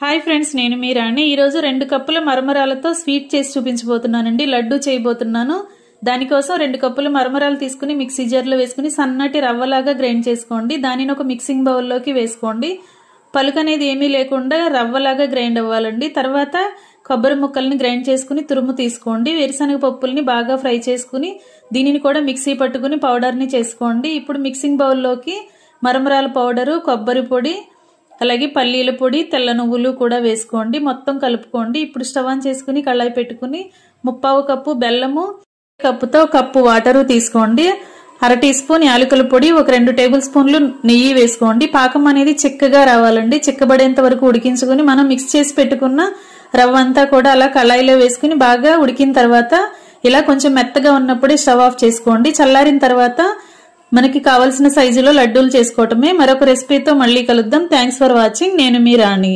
Hi friends, నేను మీ రాణి. ఈ రోజు 2 కప్పుల మరమరాలతో స్వీట్ చేసి చూపించబోతున్నానండి. లడ్డు చేయబోతున్నాను. దానికోసం 2 కప్పుల మరమరాలు తీసుకుని మిక్సీ జార్లో వేసుకుని సన్నటి రవ్వలాగా గ్రైండ్ చేసుకోండి. దానిని ఒక మిక్సింగ్ బౌల్లోకి వేసుకోండి. పలుకు అనేది ఏమీ లేకుండా రవ్వలాగా గ్రైండ్ అవ్వాలండి. తర్వాత కొబ్బరి ముక్కల్ని గ్రైండ్ చేసుకుని తురుము తీసుకోండి. వేరుశనగ పప్పుల్ని బాగా ఫ్రై చేసుకుని దీనిని కూడా మిక్సీ పట్టుకుని పౌడర్ని చేసుకోండి. ఇప్పుడు మిక్సింగ్ బౌల్లోకి మరమరాల పౌడరు, కొబ్బరి పొడి, అలాగే పల్లీల పొడి, తెల్ల నువ్వులు కూడా వేసుకోండి. మొత్తం కలుపుకోండి. ఇప్పుడు స్టవ్ ఆన్ చేసుకుని కళాయి పెట్టుకుని 1/2 కప్పు బెల్లము, కప్పుతో కప్పు వాటరు తీసుకోండి. 1/2 టీ స్పూన్ యాలకుల పొడి, ఒక 2 టేబుల్ స్పూన్లు నెయ్యి వేసుకోండి. పాకం అనేది చిక్కగా రావాలండి. చిక్కబడేంత వరకు ఉడికించుకుని మనం మిక్స్ చేసి పెట్టుకున్న రవ్వ అంతా కూడా అలా కళాయిలో వేసుకుని బాగా ఉడికిన తర్వాత ఇలా కొంచెం మెత్తగా ఉన్నప్పుడే స్టవ్ ఆఫ్ చేసుకోండి. చల్లారిన తర్వాత మనకి కావాల్సిన సైజులో లడ్డూలు చేసుకోవటమే. మరొక రెసిపీతో మళ్ళీ కలుద్దాం. Thanks for watching. నేను మీ రాణి.